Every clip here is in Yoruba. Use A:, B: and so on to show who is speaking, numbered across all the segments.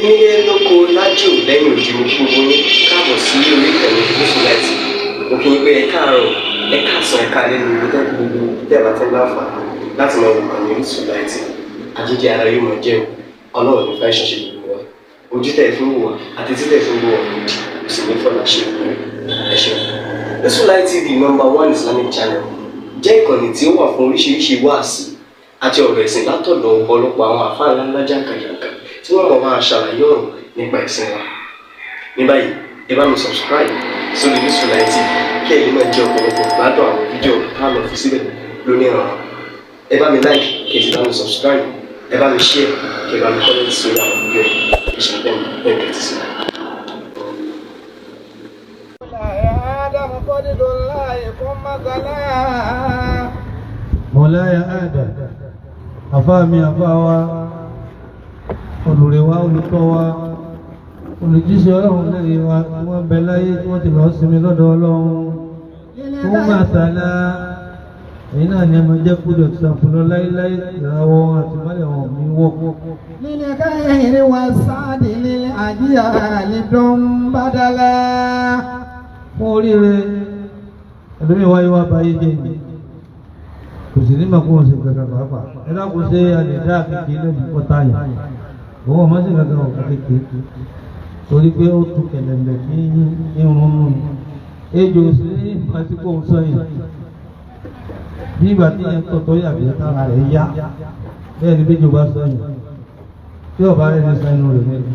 A: Nílé lóko lájò lẹ́yìn òdì mo kí gbogbo yín káàbọ̀ sí orí ìkànnì Yusufullahi. Mo kí yín pé ẹ káàárọ̀, ẹ káàsán, ẹ káalẹ́ ní ibi tẹ́lẹ̀ gbogbo tẹ́lẹ̀ àti láǹfààní láti máa wò ìkànnì Yusufullahi. Àjíjẹ ara yóò máa jẹun, ọlọ́run ní fẹ́ ṣọṣẹ́ gbogbo wa. Ojú tẹ̀ fún wò wá àti títẹ̀ fún wò wá lòdì, kò sì ní fọ́nà ṣe ẹ ṣeun. Yusufullahi TV #1 Islamic channel jẹ́ ìkànnì tí ó wà fún oríṣiríṣi wáàsí àti ọ̀rọ̀ ẹ̀sìn látọ̀dọ̀ ọ̀pọ̀lọpọ̀ àwọn àfáà ńláńlá jàǹkàjàǹkà tí wọ́n mọ̀ máa ṣàlàyé ọ̀rọ̀ nípa ẹ̀sìn wa. Ní báyìí, ẹ bá mi subscribe sórí Yusufullahi TV kí ẹ lè máa jẹ ọ̀pọ̀lọpọ̀ gbádùn àwọn fídíò táwọn fi síbẹ̀ lónìí ọ̀rọ̀. Ẹ bá mi like kí ẹ sì bá mi subscribe, ẹ bá mi share kí ẹ bá mi comment sórí àwọn fídíò yìí. Ìṣẹ̀lẹ̀ bẹ́ẹ̀ bẹ́ẹ̀ ti sí.
B: Mọ̀láyà Adam, àfáà mi àfáà wa, olùrẹ̀ wa, olùtọ́ wa, olùjíṣẹ́ ọlọ́run lẹ́yìn wa, tí wọ́n bẹ láyé tí wọ́n ti lọ sinmi lọ́dọ̀ ọlọ́run. Fún màtàlá, èyí náà ni ẹmọ jẹ́ kúrò ṣàfùlọ láíláí ìràwọ̀ àti mọ́lẹ̀ wọn mi wọ́pọ̀.
C: Lílẹ̀ káyẹ̀rẹ̀ wa sáàdì lílẹ̀ àjíyà àlìdán bádálá.
B: Fún oríire, ẹ̀lómi wáyé wá báyé jẹ́ ìgbé. Kò sí ní màkún ọ̀sẹ̀ kankan pàápàá. Ẹ dákun ṣe àlèdá kékeré lẹ́nu pọ́táyà. Òun ọmọ sí kankan ọ̀kan kékeré. Torí pé ó tún kẹ̀lẹ̀lẹ̀ ní irun nù. Ejò sí ní àsìkò sọ́yìn. Bí ìgbà tí yẹn tọ̀tọ̀ yàgbé tára rẹ̀ yá. Bẹ́ẹ̀ ni bíjò bá sọ́yìn. Tí ọba rẹ̀ ní sẹ́nu rẹ̀ lẹ́nu.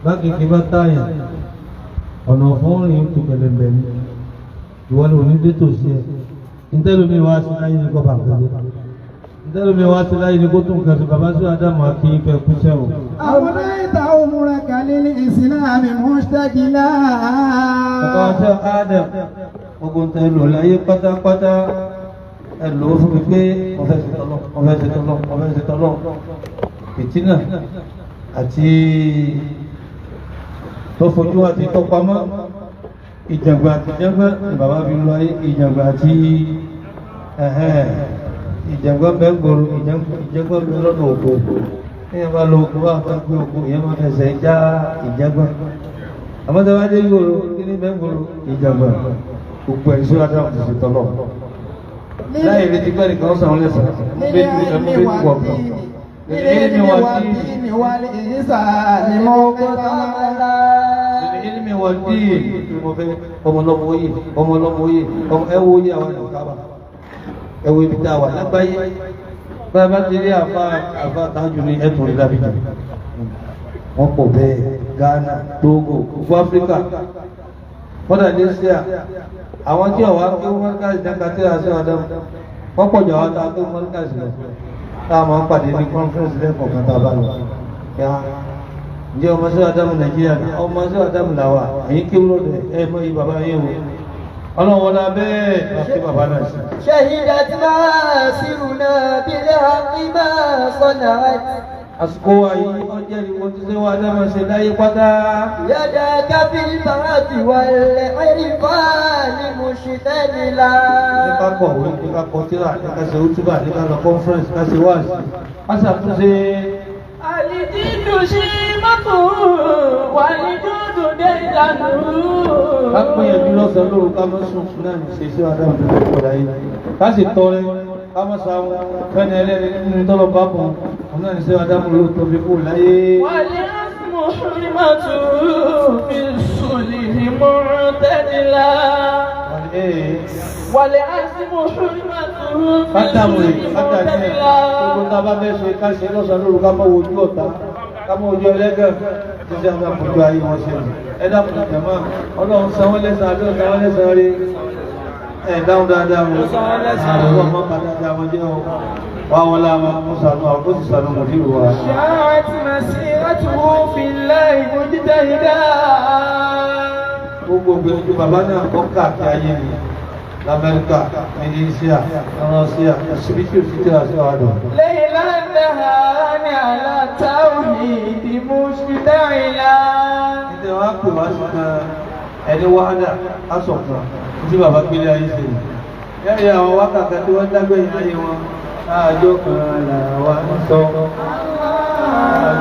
B: Bá kékeré bá táyà. Ọ̀nà fún rìn tún kẹ̀lẹ̀lẹ̀ ní. Ìwọ ni òní dé tòsí ẹ̀. Ntẹ́lómi wá sí láyé ní kọ́ba àgbẹ̀lẹ́. Ntẹ́lómi wá sí láyé ní kó tún kẹsì bàbá sí Ádámù àti ìfẹ́ kúṣẹ́ o.
C: Àwọn ẹ̀ta òmùrẹ̀ kàlẹ́ ní ìsìlámì mọ́ṣtákìlá.
B: Bàbá ọ̀sẹ̀ Ádám, gbogbo ntẹ́ lò láyé pátápátá. Ẹ lò ó fún mi pé ọ̀fẹ́ ṣe tọ́lọ́, ọ̀fẹ́ ṣe tọ́lọ́, ọ̀fẹ́ ṣe tọ́lọ́. Fìtínà àti tó fojú àti tó pamọ́. Ìjàngbà àti ìjàngbà ni bàbá fi lọ ayé, ìjàngbà àti ìjàngbà bẹ́ẹ̀ gbòòrò, ìjàngbà bẹ́ẹ̀ lọ́nà òkú. Ìyẹn bá lọ òkú wá fẹ́ gbé òkú, ìyẹn máa fẹsẹ̀ já ìjàngbà. Àmọ́ tí a bá dé gbòòrò, kí ni bẹ́ẹ̀ gbòòrò? Ìjàngbà. Gbogbo ẹ̀ sí Ádámù ti ṣe tọ́lọ̀. Láì retí pé nìkan sàn lẹ́sàn, bẹ́ẹ̀ ni ẹ̀mú bẹ́ẹ̀ ti wọ̀ pọ̀.
C: Ilmi wal ihsani muqtada.
B: Ilmi wal din. Ọmọlọ́mọ yìí, ẹwọ yìí àwọn ìlúkàbà. Ẹwọ ibi tá a wà lágbàáyé. Bàbá ti rí àfá tájù ní ẹ̀tùn rí lábìjì. Wọ́n pọ̀ bẹ́ẹ̀, Ghana, Togo, gbogbo Áfíríkà. Fọ́dà ní Síà, àwọn tí ọ̀wá kí wọ́n káàsì dákàtí àṣẹ Ádámù. Wọ́n pọ̀ jọ àwọn tàbí wọ́n káàsì lọ. Táà máa ń pàdé ní conference lẹ́kọ̀ọ́ kan tá a bá lọ. Ǹjẹ́ ọmọ sí Ádámù Nàìjíríà ní ọmọ sí Ádámù làwà, èyí kí wúrò dẹ̀ ẹ mọ́ yí bàbá yíò. Ọlọ́run lábẹ́ àti bàbá náà sí.
C: Shahidat masiruna bil haqqi ma sana'at.
B: Àsìkò ayé ọjẹ́ ni wọ́n ti ṣe wá Ádámù ṣe láyé pátá.
C: Yadaka bil ba'thi wal irfani mushtadila.
B: Ní ká kọ̀wé, ní ká kọ tírà, ní ká ṣe útúbà, ní ká lọ conference, ká ṣe wáàsí. Ká ṣàtúnṣe.
D: Àlìdídù ṣe mọ́tò wà ní dúdú dé ìlànà.
B: Ká gbìyànjú lọ́sàn-án lóru ká mọ́ sùn náà ní ṣe sí Ádámù tó kọ̀ láyé. Ká sì tọrẹ, ká mọ́ sáwọn fẹ́ni ẹlẹ́rìí nínú tọ́lọ̀ bá bọ̀. Òun náà ní ṣe Ádámù ló tóbi kú láyé.
D: Wà ní àsìmọ̀ ṣùrìmọ̀tò fi sùlì ní mọ́tẹ́nìlá. Wà ní àsìmọ̀ ṣùrìmọ̀tò fi sùlì ní mọ́tẹ́nìlá.
B: Gbogbo tá a bá fẹ́ ṣe ká ṣe lọ́sàn-án lóru ká mọ́ ojú ọ̀tá. Ká mọ́ ojú ẹlẹ́gàn tí ṣe àwọn àpòjú ayé wọn ṣe. Ẹ dákun jàmáà, Ọlọ́run san wọ́n lẹ́san àbí ọ̀sán wọ́n lẹ́san rí. Ẹ dáhùn dáadáa wọn. Àwọn ọmọ bá dáadáa wọn jẹ́ wọn. Wá wọn láwọn mú sànú àwọn kó sì sànú mọ̀dírù wa.
D: شاعت مسيرته في الله مجتهدا.
B: Gbogbo gbìyànjú bàbá náà kọ́ káàkiri ayé ni. L'Amẹ́ríkà, Indonesia, Russia, ṣíbítí ò sí tí a sí ọ̀dọ̀.
D: ليلا نهارا على التوحيد مشتعلا.
B: Ìdí wa pè wá sí ẹni wáhádà, aṣọ̀kan, tí bàbá gbélé ayé ṣe. Yẹ́rì àwọn wákàtà tí wọ́n dágbẹ̀yìn ayé wọn, àjọ kan làwọn sọ.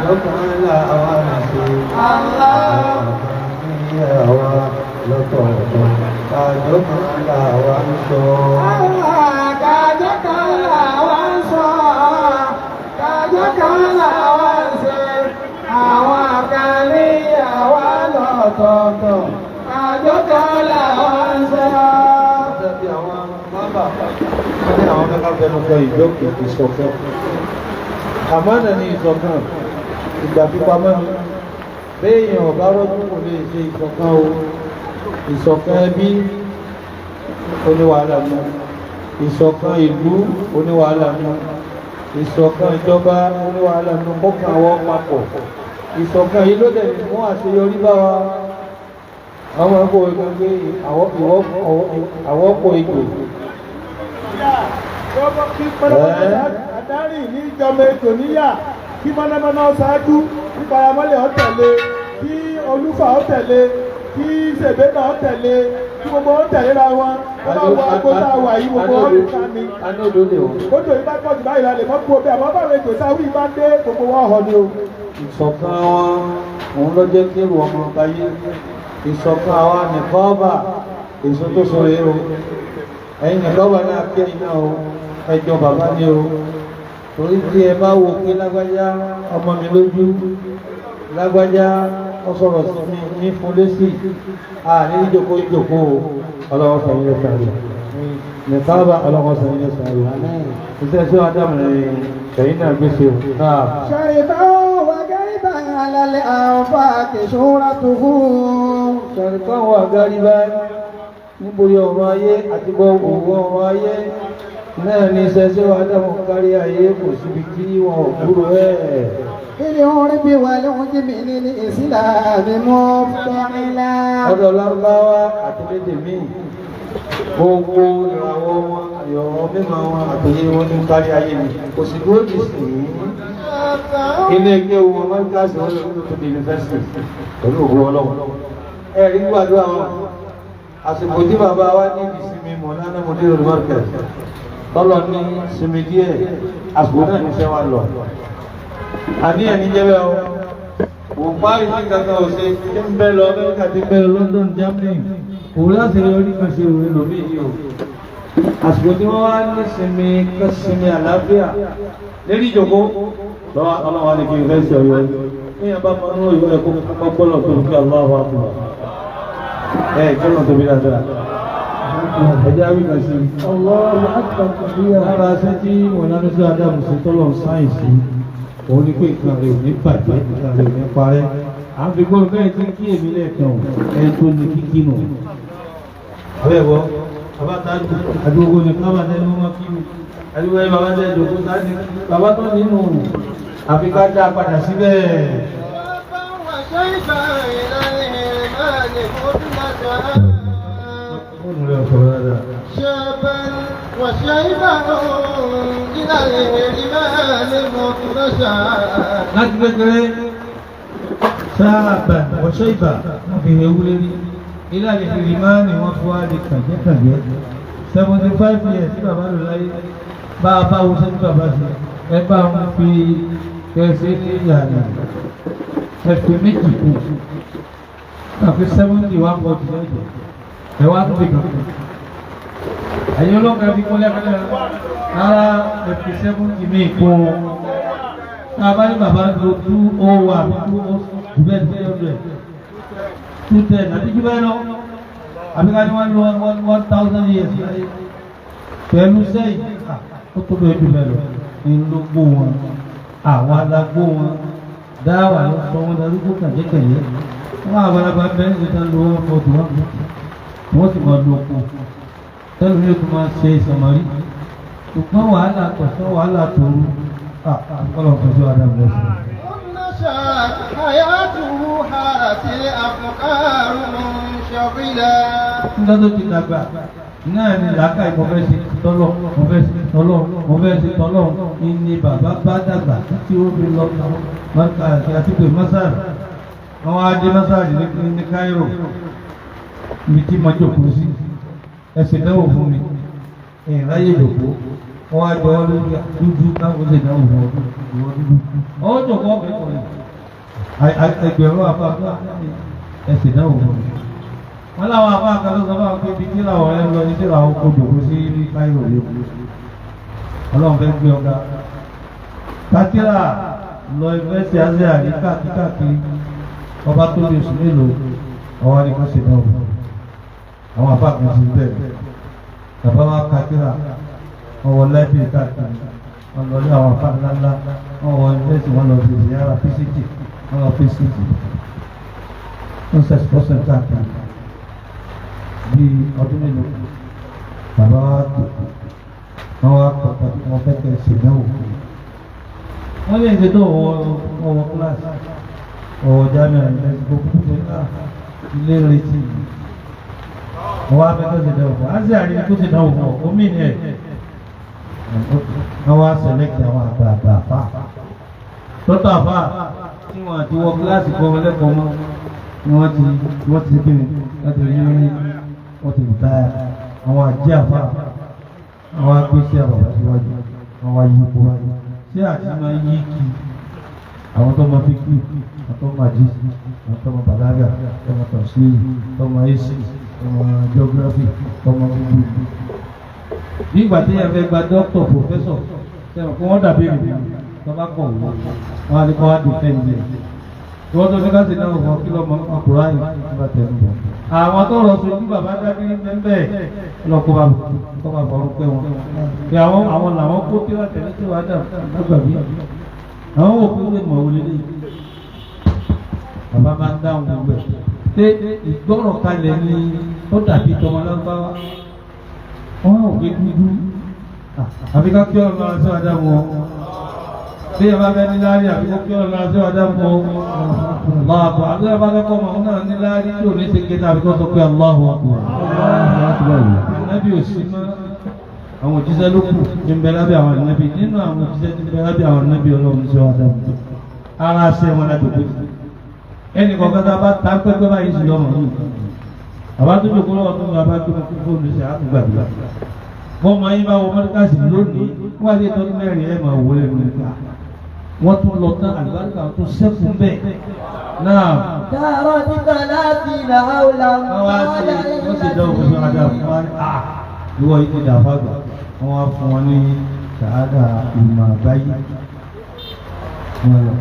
B: àjọkàn làwa ń ṣe. Ní àwa lọ́tọ̀ọ̀tọ̀ àjọkàn làwa ń sọ.
C: Àjọkàn làwa ń sọ, àjọkàn làwa ń ṣe. Àwọn kan ní àwa lọ́tọ̀ọ̀tọ̀ àjọkàn làwa ń sọ.
B: Bí àwọn bábà wọ́n ní àwọn mẹ́ta fẹnu kọ ìjókòó ìṣọ̀kan. Àmánà ni ìṣọ̀kan, ìgbà pípamọ́ ni. Béèyàn ọ̀bá rọ́dún kò lè ṣe ìṣọ̀kan o. Ìṣọ̀kan ẹbí oníwàhálà mú. Ìṣọ̀kan ìlú oníwàhálà mú. Ìṣọ̀kan ìjọba oníwàhálà mú. Kọ́kàn àwọn papọ̀. Ìṣọ̀kan yìí ló dẹ̀ mú àṣeyọrí bá wa. Àwọn ẹ̀kọ́ ìgbẹ́ àwọn ọkọ̀ ìgbò.
E: Kí mọ́nàmọ́ná àdárí ní ìjọba ètò níyà, kí mọ́nàmọ́ná ṣáájú, kí paramọ́lẹ̀ ó tẹ̀lé, kí olúfà ó tẹ̀lé, kí ṣèbébà ó tẹ̀lé, kí gbogbo ó tẹ̀lé ra wọn. Wọ́n bá wọ agbóta wà yí gbogbo ó lè ká mi. Kótó yìí bá pọ̀ jù báyìí lálẹ́ mọ́ kú omi àmọ́ báwo ètò sáwí bá dé gbogbo wọn họ ni o.
B: Ìṣọ̀kan wọn, òun ló jẹ́ kí èrò ọmọ báyé. Ìṣọ̀kan àwa nìkan ọba èso tó sọ rèé o. Ẹ̀yin nìkan ọba náà kí ẹ̀yin náà o. Ẹjọ́ bàbá ni o. Torí tí ẹ bá wo pé lágbájá ọmọ mi lójú, lágbájá ó sọ̀rọ̀ sí mi ní fún lésì. Ní ìjòkó ìjòkó ọlọ́wọ́ sọ̀rọ̀ yẹn sáré. Nìkan ọba ọlọ́wọ́ sọ̀rọ̀ yẹn sáré. Iṣẹ́ sí Ádámù rẹ̀ ẹ̀yin náà gbèsè o.
C: شريفا وغريبا على الأنفاق صورته.
B: Ṣàrífà wà gáríbá níborí ọ̀rọ̀ ayé àti gbogbo ọ̀rọ̀ ayé náà ní iṣẹ́ sí Ádámù kárí ayé kò síbi tí wọn ò kúrò ẹ̀.
C: بالعرب والعجم للإسلام مفتعلا.
B: Ọ̀dọ̀ Lárúbáwá àti lédè míì gbogbo ìràwọ̀ wọn àyọ̀rọ̀ mímọ̀ wọn àtòyé wọn ní kárí ayé ni kò sì dúró dì sí ilé ẹgbẹ́ wọn máa ń gáàsì wọn lọ́wọ́ tó di yunifásitì pẹ̀lú òwú ọlọ́wọ́. Ẹ̀rí gbàdúrà wọn àsìkò tí bàbá wa ní ìsinmi mọ̀ lánà mọ̀dé olùmọ̀kẹ́ tọ́lọ ní sinmi díẹ̀ àsìkò náà ní sẹ́wà lọ. Àníyàn ní jẹ́bẹ̀ o kò parí ní kankan ọ̀sẹ̀ tí ń bẹ́ lọ Amẹ́ríkà ti bẹ́ lọ London Germany òun láti rí orí kan ṣe òun lòmí yìí o. Àsìkò tí wọ́n wá ní sinmi kẹ́sinmi àlàáfíà lérí ìjòkó lọ́wọ́ ọlọ́wọ́ ní kí n fẹ́ sí ọ̀yọ́ ní ẹ̀bá máa ń rò ìwé ẹ̀kọ́ pọ́pọ́lọ̀ tó ń fi aláwọ̀ àbúrò ìkọ́nà tó bí dáadáa ẹjá wí kan sí lára ṣẹ́ tí wọ́n lánà sí Ádámù sí tọ́lọ̀ sáyẹ̀nsì òun ní pé nǹkan rẹ̀ ò ní bàjẹ́ nǹkan rẹ̀ ò ní parẹ́ à ń fi gbọ́ bẹ́ẹ̀ tí kí èmi lẹ́ẹ̀kan ẹ̀ tó ní kíkí nù ọ̀rẹ́bọ̀ àbátájú àdúgbò ní kábàtẹ́ ní wọ́n kí mi àdúgbò ẹ̀ bàbá tẹ́ ìjòkó sáájú bàbá tó nínú àfikà dá padà síbẹ̀.
C: شابا وشيبا إلى الإيمان مخرجا.
B: láti kékeré ṣáàbà wọ̀ṣẹ́ìbà wọ́n fi ewúrẹ́ rí ilé àlejò máa ní wọ́n fún wa lè kàjẹ́kàjẹ́ 75 years tí bàbá lò láyé bá a bá wo sẹ́jú bàbá sí ẹ bá wọn fi kẹsẹ́ ní ìyàrá ẹ fi méjì kù àfi 71 bọ́ọ̀dù lẹ́jọ́ ẹ wá tó fi kàn kù ẹ̀yin ọlọ́kà fi kún lẹ́kọ̀ọ́ ara ẹ fi 70 mí kún bàbá ní bàbá tó 201 àbí 200 210 àti jù bẹ́ẹ̀ lọ àbí ká ní wọ́n lọ 1000 years láyé pẹ̀lú sẹ́yìn ó tó bẹ́ẹ̀ jù bẹ́ẹ̀ lọ ní lógbó wọn àwọn alágbó wọn dáwà ló sọ wọn darúgbó kàjẹ́kẹ̀yẹ́ wọ́n àbálàbà bẹ́ẹ̀ ní ìtàn lówó fọ́tò wọn wọ́n sì máa lo ọkọ̀ tẹ́lú ní ètò máa ṣe ìsọmọrí ṣùgbọ́n wàhálà tọ̀sán wàhálà tòru àkọlọ̀ fọ́jọ́ Ádámù lẹ́sìn.
C: حياته حارت الأفكار منشغلا.
B: nígbà tó ti dàgbà náà ni làákà ìmọ̀fẹ́sì tọ́lọ̀ mọ̀fẹ́sì tọ́lọ̀ mọ̀fẹ́sì tọ́lọ̀ ní bàbá bá dàgbà tí ó fi lọ àti pé mọ́sáàrì wọ́n á dé mọ́sáàrì ní Cairo ibi tí mo jókòó sí ẹsẹ̀ dánwò fún mi ìráyè lòpó wọ́n á jọ wọ́n lórí dúdú káwọn ṣe náà wọ́n dúdú. Ọwọ́ jọ̀kọ́ ọ̀gbẹ́ kọ̀ yìí. Ẹgbẹ̀rún àfa ẹsẹ̀ náà wọ́n. Wọ́n láwọn àfa àkàtọ́ sọ fún pé bí làwọn ẹ̀ ń lọ ní síra àwọn kodò kó sí káyọ̀ lé. Ọlọ́run fẹ́ gbé ọ̀gá. Kákírà lọ ìfẹ́sì àṣẹ àríkà kíkàkiri ọba tó lè sùn mélòó ọwọ́ ni wọ́n ṣe náà wọ́n. Àwọn àfa kan sì bẹ̀rẹ̀. Bàbá wa Kákírà wọ́n wọ láìpẹ́ káàkiri wọ́n lọ ní àwọn afá ńláńlá wọ́n wọ ẹgbẹ́sì wọ́n lọ sí ìyára físítì wọ́n lọ físítì wọ́n sẹ̀sìpọ̀sẹ̀ káàkiri bí ọdún mélòó bàbá wa tó wọ́n wá pọ̀pọ̀ tí wọ́n fẹ́ kẹ́ ṣe náà wọ́n lè ṣe tó ọwọ́ kíláàsì ọwọ́ jámẹ́ àìlẹ́sì gbogbo tó ní ilé retí wọ́n wá fẹ́ kẹ́ ṣe náà fún àṣẹ àríwí tó ṣe náà fún omi ní ẹ̀ wọ́n wá sẹ̀lẹ́kì àwọn àgbààgbà àfà tọ́tọ̀ àfà tí wọ́n àti wọ kíláàsì kọ́ ọmọlẹ́kọ̀ọ́ mọ́ ni wọ́n ti gbé láti rí wọ́n ti rìtáyà àwọn àjẹ́ àfà àwọn agbésí àbàbà síwájú àwọn ayé ipò wáyé tí àti máa yí kí àwọn tó máa fi kí àwọn tó máa jí àwọn tó máa bàlágà tó máa tọ̀síì tó máa èsì tó máa geography tó máa gbogbo bí ìgbà tí ẹ fẹ́ gba dókítà pòfẹ́sọ̀ sẹ́wọ̀n kí wọ́n dàbí èmi tó bá kọ̀ wọ́n á ní kọ́ wá dùn fẹ́ẹ́ ní ẹ̀ tí wọ́n tó ní ká sì náà wọ́n kí lọ́mọ ọkùnrin àyè nígbà tẹ̀lé wọn. àwọn tó rọ̀ sójú bàbá dábí bẹ́ẹ̀ lọ́kọ́ bá fọwọ́ pẹ́ wọn. bí àwọn làwọn kó tí wọ́n tẹ̀lé tí wọ́n á dà lágbàbí àwọn òkú lè mọ̀ wọlé lé bàbá máa ń dáhùn gbogbo ẹ̀ ṣé ìgbọ́rọ̀ kalẹ̀ ni ó dàbí tọmọ lágbáwá wọ́n ò gbé dúdú àfi ká kí ọ̀rọ̀ lọ́wọ́ sí ọ̀dá wọn bí ẹ bá fẹ́ ní láàrí àfi ká kí ọ̀rọ̀ lọ́wọ́ sí ọ̀dá wọn máa bọ̀ àbí ẹ bá fẹ́ kọ́ ọmọ náà ní láàrí tí ò ní ṣe kéde àfi kọ́ sọ pé Allahu Akbar ànábì ò sí mọ́ àwọn òjíṣẹ́ ló kù ní bẹ lábẹ́ àwọn ànábì nínú àwọn òjíṣẹ́ ní bẹ lábẹ́ àwọn ànábì Ọlọ́run sí ọ̀dá wọn ara ṣe wọn láti gbé ẹnì kọ̀ọ̀kan tá a bá ta pẹ́pẹ́ báyìí sí lọ́rùn yìí àbá tó jòkó lọ́wọ́ tó ń bá tó kó fóònù ṣe àtúgbàdúrà wọ́n máa ń bá wọn mọ́ríkàsì lónìí wọ́n á lè tọ́jú mẹ́rin ẹ̀ máa wọlé ní ìgbà wọ́n tún lọ tán àlùbáríkà tó sẹ́kù bẹ́ẹ̀ náà.
C: dàrọ́ nígbà láti là áwòlà
B: wọ́n wá sí wọ́n sì dá òkú sí ọjà fún wa ní ìwọ yìí ti dà fàgbà wọ́n wá fún wọn ní sàádà ìmọ̀ àgbáyé wọn lọ.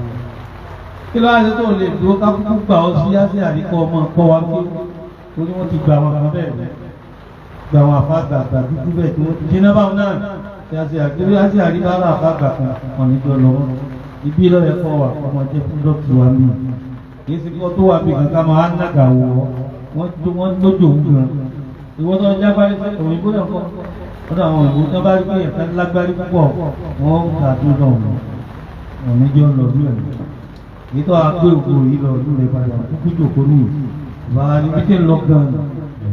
B: kí ló wá sí tó lè dúró kákúkú gbà ọ sí yá sí àríkọ́ ọmọ kọ́ wa kí torí wọ́n ti gba àwọn kan bẹ́ẹ̀ gba àwọn àfáàgbà àgbà dúdú bẹ́ẹ̀ tí wọ́n ti jiná báwọn náà tí a ti àgbélé á sì àríbára àfáàgbà kan wọn níjọ lọ́wọ́ ibi lọ́yẹ̀ kọ́ wa ọmọ jẹ́ fún dọ́kítì wa mí kì í sì kọ́ tó wà bí kankan máa ń nàgà wọ́ wọ́n lójó ń gan ìwọ́n tó ń jágbárí òyìnbó náà kọ́ ọ̀dọ̀ àwọn òyìnbó tó bá rí pé ẹ̀ka lágbárí púpọ̀ wọ́n ń ta tó lọ wọn níjọ lọ́dún ẹ̀ èyí tó a gbé òkú yìí lọ́dún rẹ̀ padà kúkú jòkó ní bàbá ní bí tẹ́ lọ gan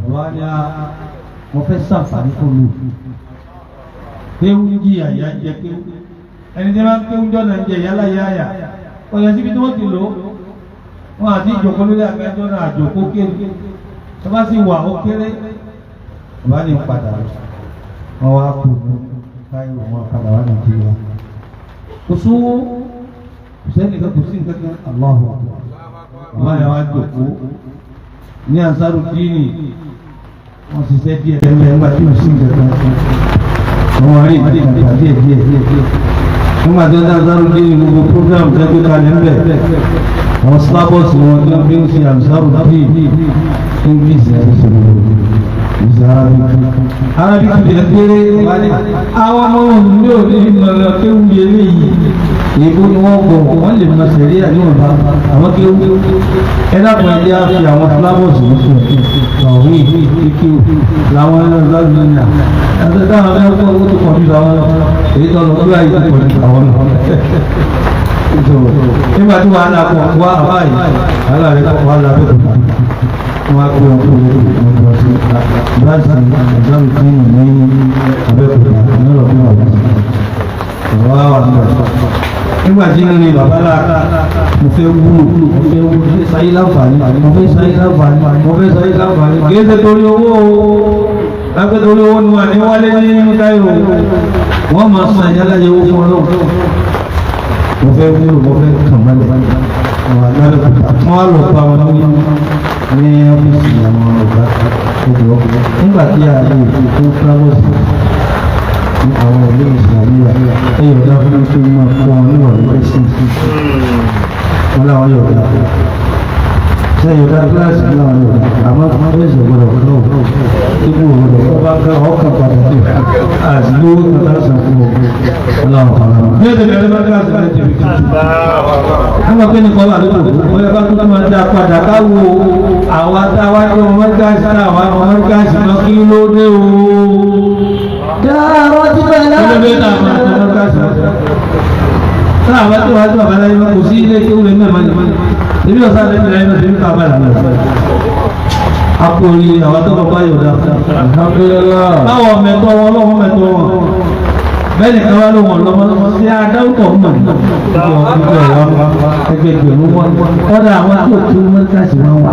B: bàbá ní a wọ́n fẹ́ sàǹfààní fún mi kéwú jí àyà jẹ kéwú ẹni tí wọ́n kéwú jọ́nà ń jẹ yálà yáyà ọ̀yọ́ síbi tí wọ́n ti lò wọ́n àti ìjòkó lórí àgbẹ̀jọ́ náà àjòkó kéwú tó bá sì wà ó kéré bàbá ní padà wọ́n wá kú káyọ̀ wọn padà wà Nàìjíríà kò sówó kò sẹ́nìkan kò sí nǹkan kan Allahu Akbar bàbá yà wá jòkó ní Ansaru Dini wọ́n ṣiṣẹ́ díẹ̀ tẹ́lẹ̀ nígbà tí wọ́n sì ń jẹ́ tán wọ́n rí ìdí ìgbà díẹ̀ nígbà tí wọ́n dá Ansaru Dini gbogbo program tẹ́gbẹ́ kalẹ̀ ń bẹ̀ àwọn slavos wọn tí wọ́n fi ń ṣe Ansaru Dini English ẹ̀ ṣe Arabic ti kéré àwọn ọmọ òní ò ní ìmọ̀lẹ̀ kéwù eléyìí èèbó ni wọ́n gbọ̀ wọ́n lè mọ sẹ̀rí àníwọ̀nba àwọn kéwù ẹ̀dàpọ̀ ẹ̀dẹ́ á fi àwọn flavors ní fún ọ̀hún ìkéwù làwọn ẹlẹ́rìí nà ẹ̀dẹ́ táwọn ẹlẹ́rìí owó tó kọjú àwọn èyí tó lọ sí àyè tó kọjú àwọn lọ. nígbà tí wàhálà pọ̀ wá àbáyé wàhálà rẹ̀ pọ̀ wàhálà rẹ̀ pọ̀ wọ́n á gbé ọkọ̀ lórí ọjọ́ sí bíláàsì ìjọba tí ní Abẹ́òkúta ní ọ̀rọ̀ wà wà ní ọ̀sán. nígbà tí mo ní bàbá lára mo fẹ́ wúlò mo fẹ́ sáyé láǹfààní mo fẹ́ sáyé láǹfààní kì í ṣe torí owó lápẹ́tẹ̀ olówó ni wà ní wálé ní káyọ̀ wọ́n máa san ìyá láyé owó fún ọlọ́run mo fẹ́ wúlò mo fẹ́ kàn bá lè wọ́n á lọ pa wọn ní ọ́fíìsì àwọn ọ̀gá ọ̀gbọ̀n nígbà tí a lè tó fúláwọ́sì ní àwọn ilé ìsìlámíyà ẹ̀yọ̀ ọ̀gá fún tó máa kọ́ wọn níwọ̀n lórí sí wọn láwọn yọ̀ ọ̀gá sẹ́yìn ọ̀gá kíláàsì láwọn yọ̀ ọ̀gá àmọ́ ẹ̀sẹ̀ gbọ́dọ̀ lọ́wọ́ ipò òwúrọ̀ ọba kan ọkàn pàtàkì àti lówó kan sàn fún ọlọ́run ọ̀gá bí ẹ̀sẹ̀ bẹ̀rẹ̀ bá kíláàsì láti tẹ̀lé àwọn akẹ́ni kan wà lóko ó yẹ ká tó máa dá padà ká wo àwọn atáwájú ọmọ gáàsì táwọn ọmọ gáàsì náà kí ló dé o.
C: dáàrọ́ tí bẹ́ẹ̀ náà.
B: kí ló dé táwọn ọmọ gáàsì náà. táwọn tó wájú àbáláyé wọn kò sí ilé kéwù lè mẹ́ẹ̀mọ́ ní mọ́ni. ebi ọ̀sán lè fi láyé náà ṣe ń ká báyà lọ. akóri àwọn tó kọ́ báyọ̀ dá. báwọn mẹ́tọ́ wọn lọ́wọ́ mẹ́tọ́ wọn. bẹ́ẹ̀ni kan wá ló wọ̀n lọ́mọ sí adáwùtọ̀ mọ̀ ẹgbẹ̀gbẹ̀rún wọn kọ́dà àwọn tó kí wọ́n káàsì wọn wà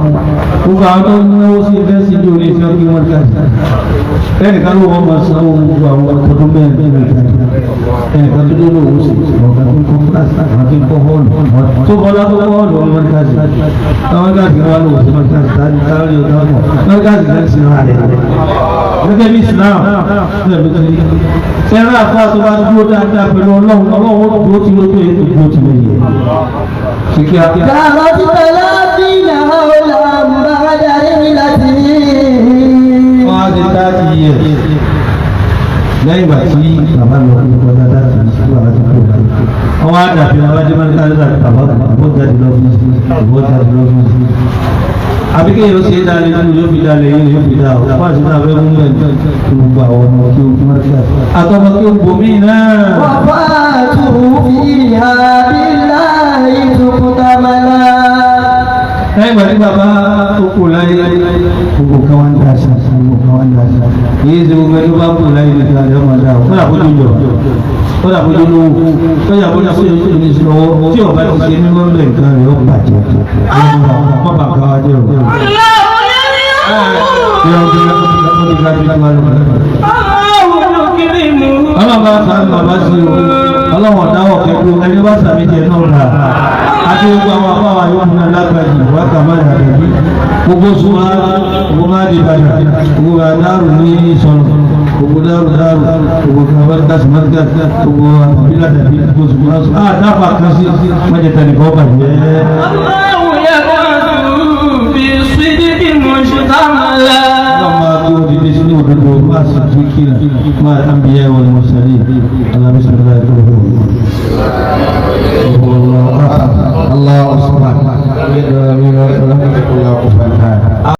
B: gbogbo àwọn tó náwó sí ẹgbẹ́ sí ní orí ìfẹ́ kí wọ́n káàsì bẹ́ẹ̀ni kan ló wọ́n máa san owó gbogbo àwọn ọdún mẹ́rin ẹnì kan tó dúró owó sí ọ̀gá tó ń kọ́ kíláàsì àwọn tó ń kọ́ họ́ọ̀lù tó bọ́lá tó kọ́ họ́ọ̀lù wọn káàsì àwọn káàsì kan wá ló wọ́n sí wọn káàsì táwọn yóò dáwọ́ wọn káàsì kan sí wọn àlẹ́ gẹ́gẹ́ bí Islam ṣẹ́ra àfọ́ tó bá dúró dáadáa pẹ̀lú ọlọ́run dúró tí ló tó yẹ tó dúró tí ló yẹ. Ṣèkí àti
C: dáàrọ́ tí bẹ́ẹ̀ náà bí ìyàwó làǹbà darí mi láti ní.
B: wọ́n á ti dáàtì yẹ lẹ́yìn ìgbà tí bàbá lọ fún ọkọ̀ dáadáa ti ṣe bàbá ti kú ọ̀gá. wọ́n á dàbí abájá máa ń ká lọ́dà bàbá àbọ̀ jáde lọ́fíìsì àbọ̀ jáde lọ́fíìsì. àbí kéèyàn ṣe é dáre nínú yóò fi dáre yìí yóò fi dá o fún àti náà fẹ́ mú bẹ́ẹ̀ tó gbogbo àwọn ọmọ kí o fún ọ́ṣà àtọmọ kí o bomi náà.
C: wàá tù fi hà bí láì tukuta mọ́lá.
B: lẹ́yìn ìgbà tí bàbá tó kù láyé gbogbo kan wá ń dá aṣa gbogbo kan wá ń dá aṣa èyí ṣe gbogbo ẹni bá kù láyé nìkan àjọ máa dá o kó dàbójú yọ kó dàbójú lówó kó dàbójú sóyún tó ní lọ́wọ́ tí ọba ti ṣe mímọ́ bẹ́ẹ̀ nǹkan rẹ̀ ó bàjẹ́ má bàbá wa jẹ́ o. ọlọ́run bá sàánú bàbá sí o ọlọ́run dáwọ̀ kẹ́kọ̀ọ́ ẹni bá sàmì jẹ náà rà àti gbogbo àwọn afáwà yóò fún alágbàjì wákà má dàbí gbogbo súnmọ́ gbogbo má di bàjá gbogbo àdárù ní ìsọ̀rọ̀ gbogbo dárù gbogbo kàwákàsì mọ́tíkàsì gbogbo àbílà dàbí gbogbo súnmọ́ sọ́ọ́ àdáfà kan sí mọ́jẹ̀tà nìkan bàjẹ́. اللهم اكرم باسم وبدو مع الصديقين مع الانبياء والمرسلين اللهم بسم الله الرحمن الرحيم الله اكبر الله اكبر